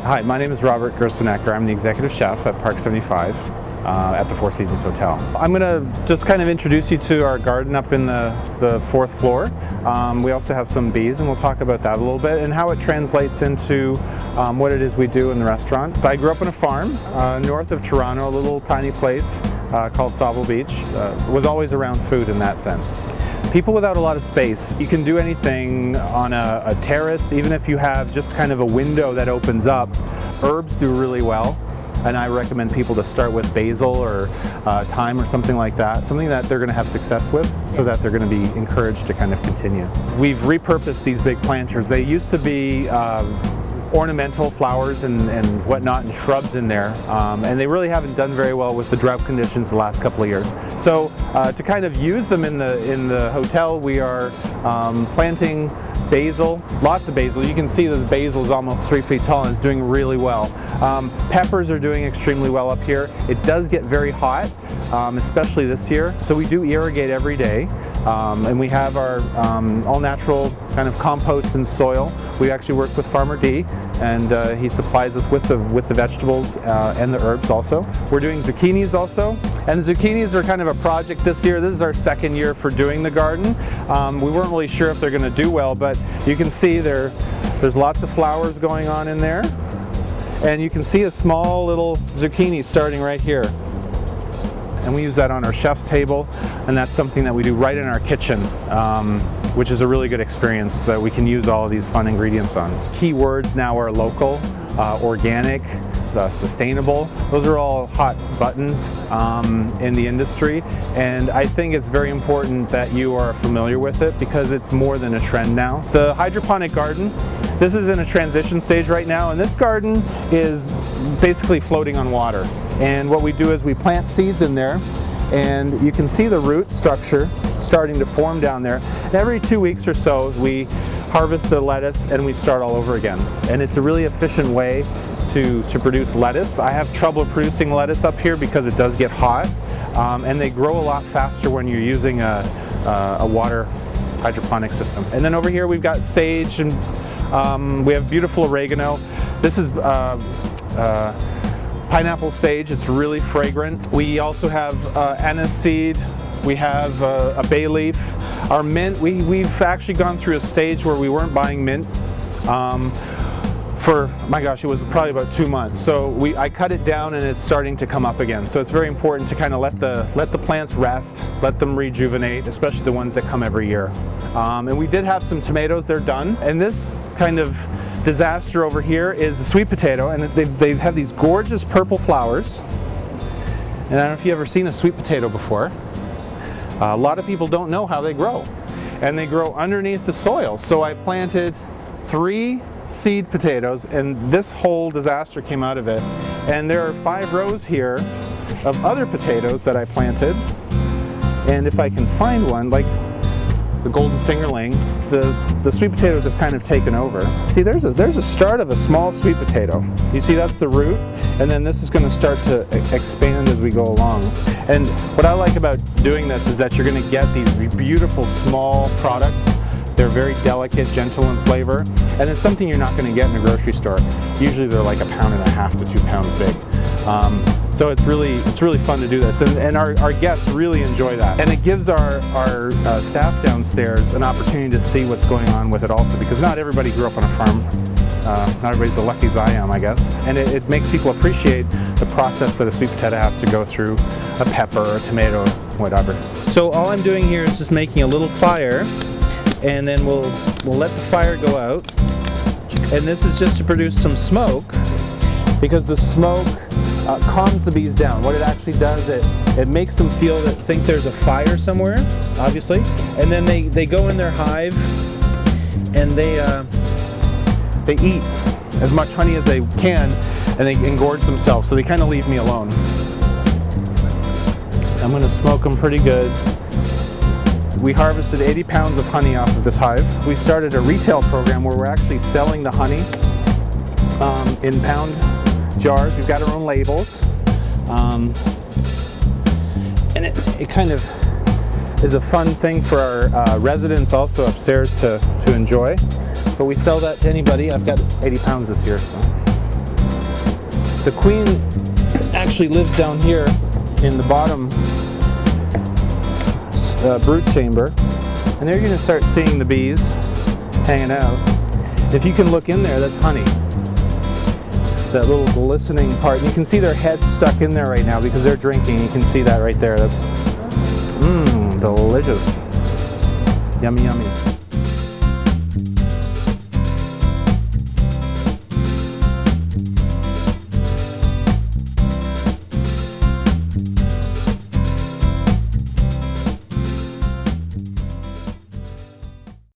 Hi, my name is Robert Gerstenecker. I'm the executive chef at Park 75 at the Four Seasons Hotel. I'm going to just kind of introduce you to our garden up in the fourth floor. We also have some bees, and we'll talk about that a little bit and how it translates into what it is we do in the restaurant. I grew up on a farm north of Toronto, a little tiny place called Sauble Beach. Was always around food in that sense. People without a lot of space, you can do anything on a terrace, even if you have just kind of a window that opens up. Herbs do really well, and I recommend people to start with basil or thyme or something like that, something that they're going to have success with so that they're going to be encouraged to kind of continue. We've repurposed these big planters. They used to be ornamental flowers and whatnot and shrubs in there, and they really haven't done very well with the drought conditions the last couple of years. So to kind of use them in the hotel, we are planting basil, lots of basil. You can see that the basil is almost 3 feet tall and is doing really well. Peppers are doing extremely well up here. It does get very hot, especially this year, so we do irrigate every day. And we have our all-natural kind of compost and soil. We actually work with Farmer D, and he supplies us with the vegetables and the herbs also. We're doing zucchinis also, and the zucchinis are kind of a project this year. This is our second year for doing the garden. We weren't really sure if they're going to do well, but you can see there's lots of flowers going on in there, and you can see a small little zucchini starting right here. And we use that on our chef's table, and that's something that we do right in our kitchen, which is a really good experience that we can use all of these fun ingredients on. Key words now are local, organic, sustainable. Those are all hot buttons in the industry, and I think it's very important that you are familiar with it because it's more than a trend now. The hydroponic garden, this is in a transition stage right now, and this garden is basically floating on water. And what we do is we plant seeds in there, and you can see the root structure starting to form down there. And every 2 weeks or so we harvest the lettuce and we start all over again. And it's a really efficient way to produce lettuce. I have trouble producing lettuce up here because it does get hot, and they grow a lot faster when you're using a water hydroponic system. And then over here we've got sage, and we have beautiful oregano. This is pineapple sage. It's really fragrant. We also have anise seed. We have a bay leaf. Our mint, we've actually gone through a stage where we weren't buying mint for, my gosh, it was probably about 2 months. So I cut it down, and it's starting to come up again. So it's very important to kind of let the plants rest, let them rejuvenate, especially the ones that come every year. And we did have some tomatoes. They're done. And this kind of disaster over here is a sweet potato, and they have these gorgeous purple flowers. And I don't know if you've ever seen a sweet potato before. A lot of people don't know how they grow, and they grow underneath the soil. So I planted 3 seed potatoes, and this whole disaster came out of it. And there are 5 rows here of other potatoes that I planted, and if I can find one, like the golden fingerling, the sweet potatoes have kind of taken over. See, there's a start of a small sweet potato. You see, that's the root, and then this is going to start to expand as we go along. And what I like about doing this is that you're going to get these beautiful small products. They're very delicate, gentle in flavor, and it's something you're not going to get in a grocery store. Usually they're like 1.5 pounds to 2 pounds big. So it's really fun to do this, and our guests really enjoy that. And it gives our staff downstairs an opportunity to see what's going on with it also, because not everybody grew up on a farm. Not everybody's as lucky as I am, I guess. And it makes people appreciate the process that a sweet potato has to go through, a pepper, or a tomato, whatever. So all I'm doing here is just making a little fire, and then we'll let the fire go out. And this is just to produce some smoke, because the smoke calms the bees down. What it actually does, it makes them think there's a fire somewhere, obviously, and then they go in their hive, and they eat as much honey as they can, and they engorge themselves, so they kind of leave me alone. I'm going to smoke them pretty good. We harvested 80 pounds of honey off of this hive. We started a retail program where we're actually selling the honey in pound jars. We've got our own labels, and it kind of is a fun thing for our residents also upstairs to enjoy. But we sell that to anybody. I've got 80 pounds this year. So. The queen actually lives down here in the bottom brood chamber, and there you're going to start seeing the bees hanging out. If you can look in there, that's honey. That little glistening part. And you can see their heads stuck in there right now because they're drinking. You can see that right there. That's delicious. Yummy, yummy.